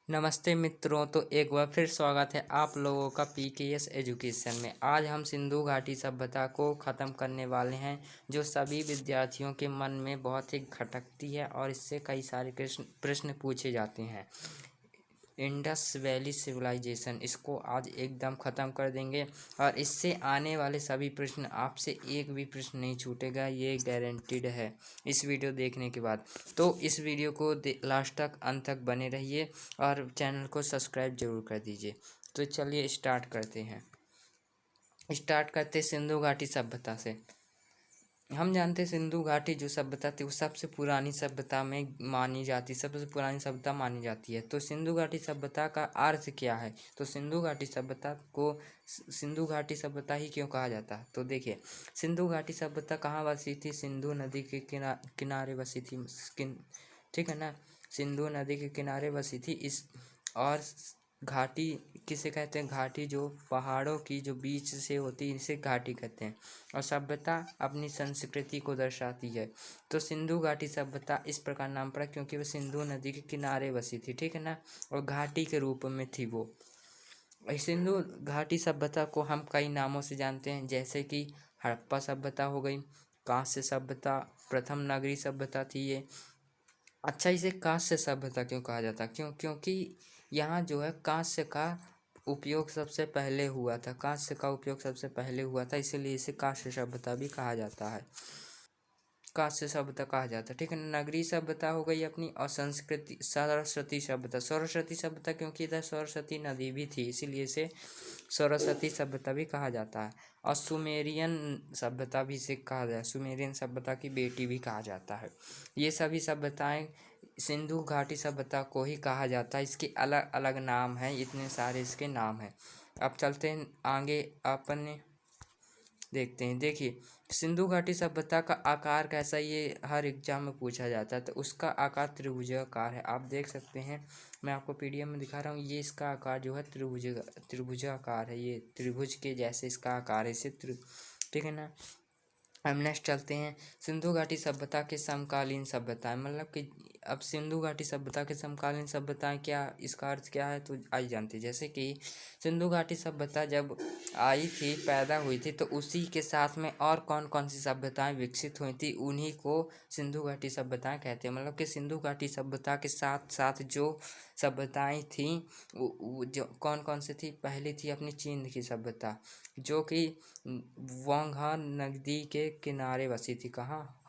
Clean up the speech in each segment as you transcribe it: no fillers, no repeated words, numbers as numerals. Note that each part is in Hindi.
नमस्ते मित्रों। तो एक बार फिर स्वागत है आप लोगों का पीकेएस एजुकेशन में। आज हम सिंधु घाटी सभ्यता को ख़त्म करने वाले हैं, जो सभी विद्यार्थियों के मन में बहुत ही खटकती है और इससे कई सारे प्रश्न पूछे जाते हैं। इंडस वैली सिविलाइजेशन, इसको आज एकदम ख़त्म कर देंगे और इससे आने वाले सभी प्रश्न, आपसे एक भी प्रश्न नहीं छूटेगा, ये गारंटीड है इस वीडियो देखने के बाद। तो इस वीडियो को लास्ट तक अंत तक बने रहिए और चैनल को सब्सक्राइब जरूर कर दीजिए। तो चलिए स्टार्ट करते सिंधु घाटी सभ्यता से। हम जानते हैं सिंधु घाटी जो सभ्यता थी वो सबसे पुरानी सभ्यता में मानी जाती, सबसे पुरानी सभ्यता मानी जाती है। तो सिंधु घाटी सभ्यता का अर्थ क्या है? तो सिंधु घाटी सभ्यता को सिंधु घाटी सभ्यता ही क्यों कहा जाता है? तो देखिए, सिंधु घाटी सभ्यता कहाँ बसी थी? सिंधु नदी के किनारे बसी थी। ठीक है ना, सिंधु नदी के किनारे बसी थी। और घाटी किसे कहते हैं? घाटी जो पहाड़ों की जो बीच से होती है, इसे घाटी कहते हैं। और सभ्यता अपनी संस्कृति को दर्शाती है। तो सिंधु घाटी सभ्यता इस प्रकार नाम पड़ा क्योंकि वह सिंधु नदी के किनारे बसी थी। ठीक है ना, और घाटी के रूप में थी वो। सिंधु घाटी सभ्यता को हम कई नामों से जानते हैं, जैसे कि हड़प्पा सभ्यता हो गई, कांस्य सभ्यता, प्रथम नगरी सभ्यता थी ये। अच्छा, इसे कांस्य सभ्यता क्यों कहा जाता? क्योंकि यहाँ जो है कांस्य का उपयोग सबसे पहले हुआ था। कांस्य का उपयोग सबसे पहले हुआ था, इसीलिए इसे कांस्य सभ्यता भी कहा जाता है, कांस्य सभ्यता कहा जाता है। ठीक है, नगरी सभ्यता हो गई अपनी। और संस्कृति सरस्वती सभ्यता, सरस्वती सभ्यता क्योंकि इधर सरस्वती नदी भी थी, इसीलिए इसे सरस्वती सभ्यता भी कहा जाता है। और सुमेरियन सभ्यता भी इसे कहा जाता है, सुमेरियन सभ्यता की बेटी भी कहा जाता है। ये सभी सभ्यताएं सिंधु घाटी सभ्यता को ही कहा जाता है। इसके अलग अलग नाम हैं, इतने सारे इसके नाम हैं। अब चलते हैं आगे, अपन देखते हैं। देखिए, सिंधु घाटी सभ्यता का आकार कैसा, ये हर एग्जाम में पूछा जाता है। तो उसका आकार त्रिभुजाकार है, आप देख सकते हैं। मैं आपको पीडीएफ में दिखा रहा हूँ। ये इसका आकार जो है त्रिभुजाकार है, ये त्रिभुज के जैसे इसका आकार है, इसे ठीक है ना। हम नेक्स्ट चलते हैं सिंधु घाटी सभ्यता के समकालीन सभ्यताएं, मतलब कि अब सिंधु घाटी सभ्यता के समकालीन सभ्यताएं क्या, इसका अर्थ क्या है? तो आई जानते हैं। जैसे कि सिंधु घाटी सभ्यता जब आई थी, पैदा हुई थी, तो उसी के साथ में और कौन कौन सी सभ्यताएं विकसित हुई थी, उन्हीं को सिंधु घाटी सभ्यताएं कहते हैं। मतलब कि सिंधु घाटी सभ्यता के साथ साथ जो सभ्यताएं थी वो जो कौन कौन सी थी? पहली थी अपनी चीन की सभ्यता, जो कि वांगहा नदी के किनारे बसी थी। कहाँ?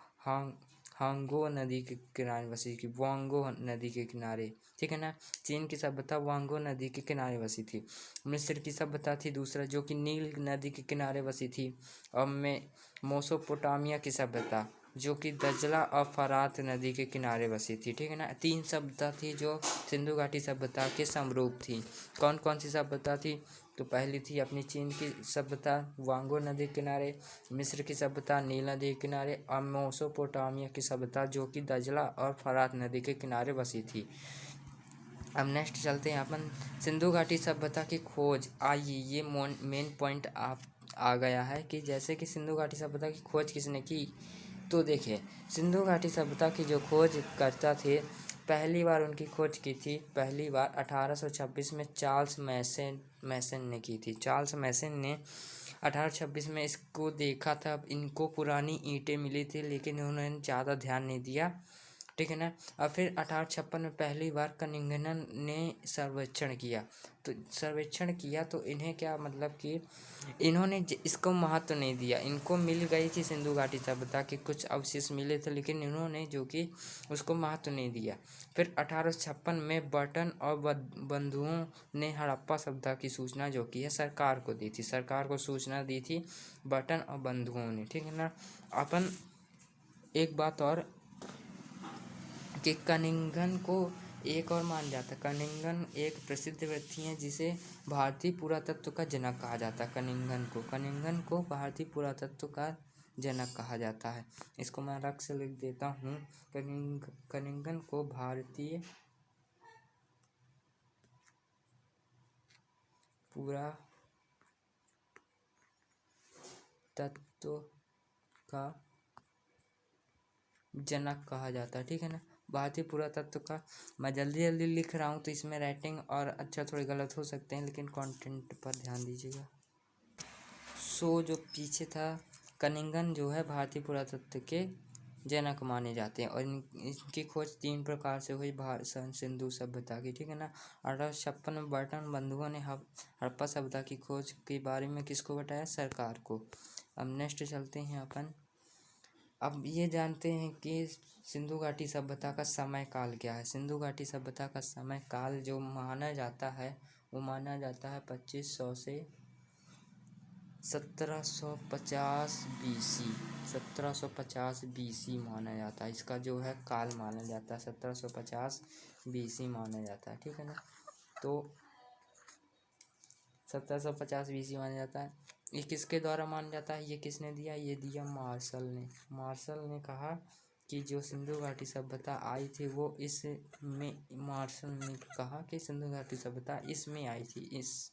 हांगो नदी के किनारे बसी थी, वांगो नदी के किनारे। ठीक है ना, चीन की सभ्यता वांगो नदी के किनारे बसी थी। मिस्र की सभ्यता थी दूसरा, जो कि नील नदी के किनारे बसी थी। और मेसोपोटामिया की सभ्यता, जो कि दजला और फरात नदी के किनारे बसी थी। ठीक है ना, तीन सभ्यता थी जो सिंधु घाटी सभ्यता के समरूप थी। कौन कौन सी सभ्यता थी? तो पहली थी अपनी चीन की सभ्यता वांगो नदी के किनारे, मिस्र की सभ्यता नील नदी के किनारे, और मेसोपोटामिया की सभ्यता जो कि दजला और फरात नदी के किनारे बसी थी। अब नेक्स्ट चलते हैं अपन सिंधु घाटी सभ्यता की खोज। आइए, ये मेन पॉइंट आप आ गया है कि जैसे कि सिंधु घाटी सभ्यता की खोज किसने की। तो देखिए, सिंधु घाटी सभ्यता की जो खोज करता थे, पहली बार उनकी खोज की थी, पहली बार 1826 में चार्ल्स मैसन ने की थी। चार्ल्स मैसन ने 1826 में इसको देखा था। इनको पुरानी ईंटें मिली थी, लेकिन उन्होंने ज़्यादा ध्यान नहीं दिया। ठीक है ना, और फिर 1856 में पहली बार कनिंघन ने सर्वेक्षण किया। तो सर्वेक्षण किया तो इन्हें क्या, मतलब कि इन्होंने इसको महत्व नहीं दिया। इनको मिल गई थी सिंधु घाटी सभ्यता के कुछ अवशेष मिले थे, लेकिन इन्होंने जो कि उसको महत्व नहीं दिया। फिर 1856 में बर्टन और बंधुओं ने हड़प्पा सभ्यता की सूचना जो की है सरकार को दी थी। सरकार को सूचना दी थी बर्टन और बंधुओं ने। ठीक है ना, अपन एक बात और कि कनिंघन को एक और मान जाता है। कनिंघन एक प्रसिद्ध व्यक्ति हैं जिसे भारतीय पुरातत्व का जनक कहा जाता है। कनिंघन को भारतीय पुरातत्व का जनक कहा जाता है। इसको मैं अलग से लिख देता हूँ। कनिंघन को भारतीय पुरातत्व का जनक कहा जाता है। ठीक है ना, भारतीय पुरातत्व का, मैं जल्दी जल्दी लिख रहा हूँ तो इसमें राइटिंग और अच्छा थोड़े गलत हो सकते हैं, लेकिन कंटेंट पर ध्यान दीजिएगा। सो जो पीछे था, कनिंगन जो है भारतीय पुरातत्व के जनक माने जाते हैं, और इनकी खोज 3 प्रकार से हुई भारत सिंधु सभ्यता की, ठीक है ना। 1856 में बर्टन बंधुओं ने हड़प्पा सभ्यता की खोज के बारे में किसको बताया? सरकार को। अब नेक्स्ट चलते हैं अपन। अब ये जानते हैं कि सिंधु घाटी सभ्यता का समय काल क्या है। सिंधु घाटी सभ्यता का समय काल जो माना जाता है वो माना जाता है 2500 से 1750 BC। 1750 BC माना जाता है, इसका जो है काल माना जाता है 1750 BC माना जाता है, ठीक है ना। तो 1750 BC माना जाता है। ये किसके द्वारा माना जाता है? ये किसने दिया? ये दिया मार्शल ने। मार्शल ने कहा कि जो सिंधु घाटी सभ्यता आई थी वो इसमें, मार्शल ने कहा कि सिंधु घाटी सभ्यता इसमें आई थी, इस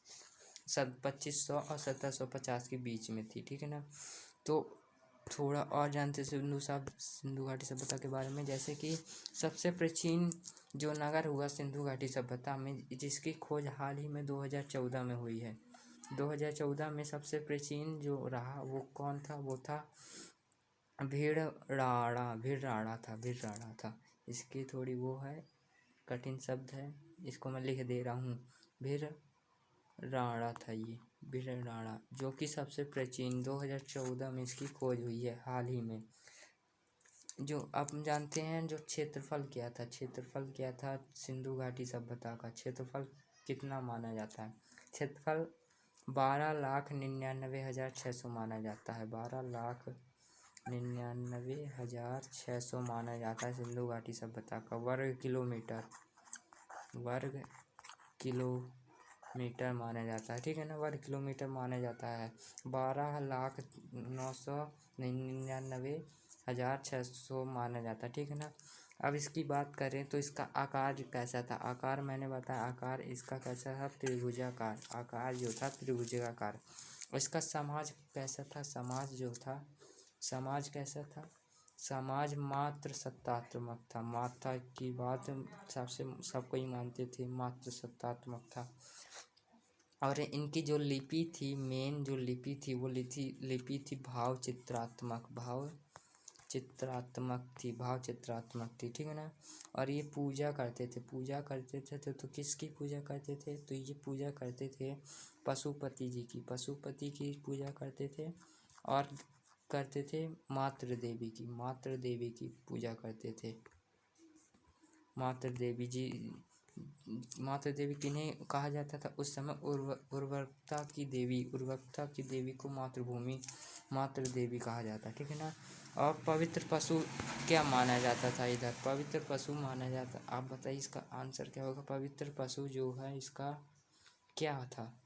2500 और 1750 के बीच में थी, ठीक है ना। तो थोड़ा और जानते सिंधु घाटी सभ्यता के बारे में, जैसे कि सबसे प्राचीन जो नगर हुआ सिंधु घाटी सभ्यता में, जिसकी खोज हाल ही में 2014 में हुई है। 2014 में सबसे प्राचीन जो रहा वो कौन था? वो था भिड़राड़ा था। इसकी थोड़ी वो है, कठिन शब्द है, इसको मैं लिख दे रहा हूँ। भिड़राड़ा था ये, भिड़राड़ा, जो कि सबसे प्राचीन 2014 में इसकी खोज हुई है हाल ही में। जो आप जानते हैं जो क्षेत्रफल क्या था सिंधु घाटी सभ्यता का क्षेत्रफल कितना माना जाता है? क्षेत्रफल 12,99,600 माना जाता है। 12,99,600 माना जाता है सिंधु घाटी सभ्यता का वर्ग किलोमीटर माना जाता है, ठीक है ना। वर्ग किलोमीटर माना जाता है। 12,999,600 माना जाता है, ठीक है ना। अब इसकी बात करें तो इसका आकार कैसा था? आकार मैंने बताया, आकार इसका कैसा था? त्रिभुजाकार आकार जो था, त्रिभुजाकार। इसका समाज कैसा था? समाज कैसा था? समाज मात्र सत्तात्मक था। मात्रा की बात सब कोई मानते थे, मात्र सत्तात्मक था। और इनकी जो लिपि थी, मेन जो लिपि थी वो लिपि थी भाव चित्रात्मक थी, ठीक है ना। और ये पूजा करते थे तो किसकी पूजा करते थे? तो ये पूजा करते थे पशुपति की पूजा करते थे, और करते थे मातृ देवी की पूजा करते थे। मातृ देवी किन्हें कहा जाता था उस समय? उर्वरकता की देवी को मातृ देवी कहा जाता, ठीक है ना। और पवित्र पशु क्या माना जाता था इधर? पवित्र पशु माना जाता, आप बताइए इसका आंसर क्या होगा? पवित्र पशु जो है इसका क्या था?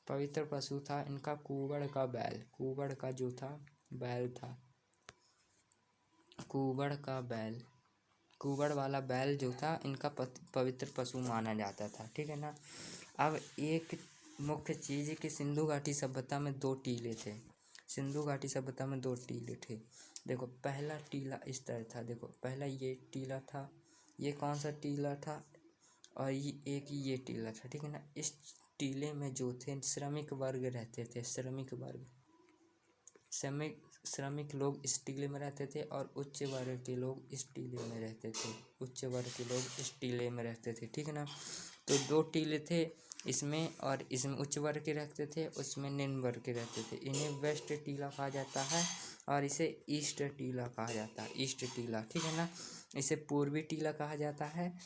पवित्र पशु था इनका कुबड़ का बैल, कुबड़ का जो था बैल था, कुबड़ वाला बैल जो था इनका पवित्र पशु माना जाता था, ठीक है ना। अब एक मुख्य चीज़ कि सिंधु घाटी सभ्यता में 2 टीले थे। देखो पहला टीला इस तरह था, देखो पहला ये टीला था, ये कौन सा टीला था? और ये टीला था, ठीक है ना। इस टीले में जो थे श्रमिक वर्ग रहते थे, श्रमिक लोग इस टीले में रहते थे, और उच्च वर्ग के लोग इस टीले में रहते थे, ठीक है ना। तो 2 टीले थे इसमें, और इसमें उच्च वर्ग के रहते थे, उसमें निम्न वर्ग के रहते थे। इन्हें वेस्ट टीला कहा जाता है, और इसे ईस्ट टीला कहा जाता है, ठीक है ना। इसे पूर्वी टीला कहा जाता है,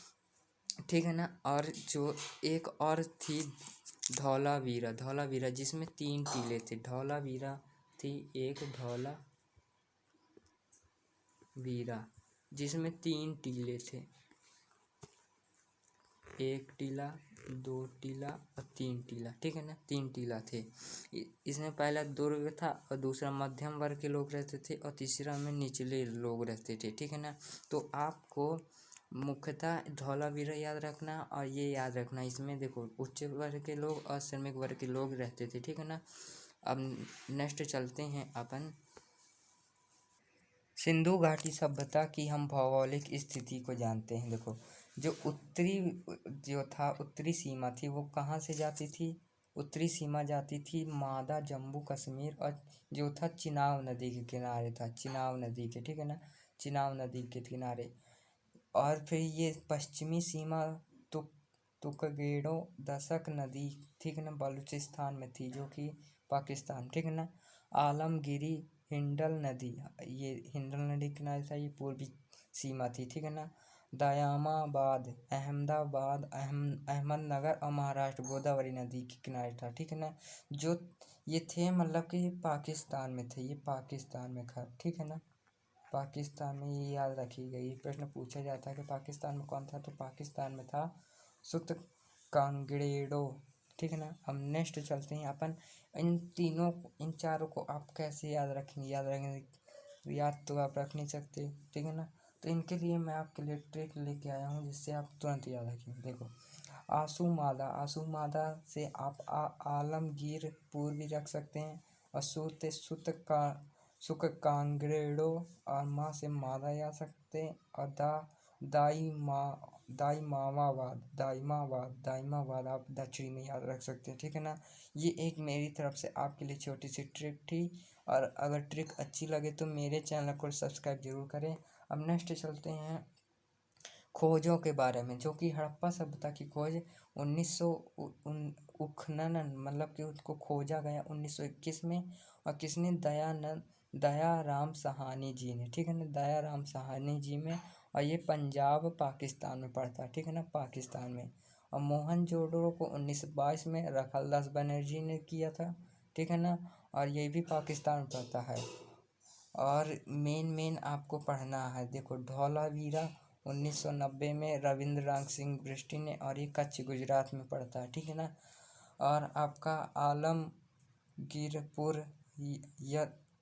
ठीक है ना। और जो एक और थी धौलावीरा जिसमें 3 टीले थे। धौलावीरा थी एक, धौलावीरा जिसमें 3 टीले थे, 1 टीला, 2 टीला और 3 टीला, ठीक है ना। 3 टीला थे। इसमें पहला दुर्ग था, और दूसरा मध्यम वर्ग के लोग रहते थे, और तीसरा में निचले लोग रहते थे, ठीक है ना। तो आपको मुख्यतः धौलावीरा याद रखना, और ये याद रखना, इसमें देखो उच्च वर्ग के लोग और श्रमिक वर्ग के लोग रहते थे, ठीक है ना। अब नेक्स्ट चलते हैं अपन। सिंधु घाटी सभ्यता की हम भौगोलिक स्थिति को जानते हैं। देखो, जो उत्तरी सीमा थी वो कहाँ से जाती थी? उत्तरी सीमा जाती थी मादा, जम्मू कश्मीर और जो था चिनाब नदी के किनारे था, चिनाब नदी के, ठीक है ना, चिनाब नदी के किनारे। और फिर ये पश्चिमी सीमा तुकगेड़ो दशक नदी, ठीक है ना, बलूचिस्तान में थी, जो कि पाकिस्तान, ठीक है ना। आलमगिरी हिंडल नदी, ये हिंडल नदी किनारे था, ये पूर्वी सीमा थी, ठीक है ना। दयामाबाद अहमदाबाद अहमदनगर और महाराष्ट्र गोदावरी नदी के किनारे था, ठीक है ना। जो ये थे मतलब कि पाकिस्तान में थे, ये पाकिस्तान में था, ठीक है ना। पाकिस्तान में, ये याद रखिएगा, ये प्रश्न पूछा जाता है कि पाकिस्तान में कौन था, तो पाकिस्तान में था सुत कांगड़ेड़ो, ठीक है ना। अब नेक्स्ट चलते हैं अपन, इन चारों को आप कैसे याद रखेंगे? याद तो आप रख नहीं सकते, ठीक है ना। तो इनके लिए मैं आपके लिए ट्रिक लेके आया हूँ जिससे आप तुरंत याद रखेंगे। देखो, आसूमादा से आप आलमगीर पूर्वी रख सकते हैं, और सुक कांगड़ेड़ो और माँ से मादा जा सकते हैं, और दाइमाबाद आप दक्षिणी में याद रख सकते हैं, ठीक है ना। ये एक मेरी तरफ से आपके लिए छोटी सी ट्रिक थी, और अगर ट्रिक अच्छी लगे तो मेरे चैनल को सब्सक्राइब जरूर करें। अब नेक्स्ट चलते हैं खोजों के बारे में, जो कि हड़प्पा सभ्यता की खोज 1900 उखनन मतलब कि उसको खोजा गया 1921 में, और किसने? दयाराम साहनी जी ने, ठीक है ना, दयाराम साहनी जी में, और ये पंजाब पाकिस्तान में पड़ता है, ठीक है ना, पाकिस्तान में। और मोहनजोदड़ो को 1922 में रखलदास बनर्जी ने किया था, ठीक है ना, और ये भी पाकिस्तान में पड़ता है। और मेन आपको पढ़ना है, देखो, धौलावीरा 1990 में रविंद्रनाथ सिंह बृष्टि ने, और ये कच्छ गुजरात में पड़ता है, ठीक है ना। और आपका आलमगीरपुर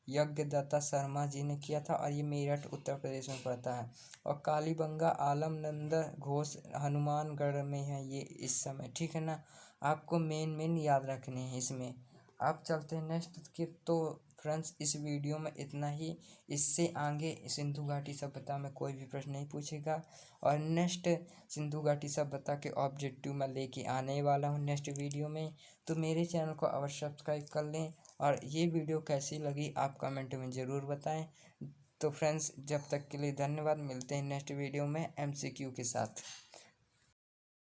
यज्ञदत्ता शर्मा जी ने किया था, और ये मेरठ उत्तर प्रदेश में पड़ता है। और कालीबंगा आलमनंद घोष हनुमानगढ़ में है ये इस समय, ठीक है ना। आपको मेन याद रखने हैं इसमें। आप चलते हैं नेक्स्ट के, तो फ्रेंड्स इस वीडियो में इतना ही। इससे आगे सिंधु घाटी सभ्यता में कोई भी प्रश्न नहीं पूछेगा, और नेक्स्ट सिंधु घाटी सभ्यता के ऑब्जेक्टिव मैं लेके आने वाला हूँ नेक्स्ट वीडियो में। तो मेरे चैनल को अवश्य सब्सक्राइब कर लें, और ये वीडियो कैसी लगी आप कमेंट में ज़रूर बताएं। तो फ्रेंड्स, जब तक के लिए धन्यवाद, मिलते हैं नेक्स्ट वीडियो में MCQ के साथ।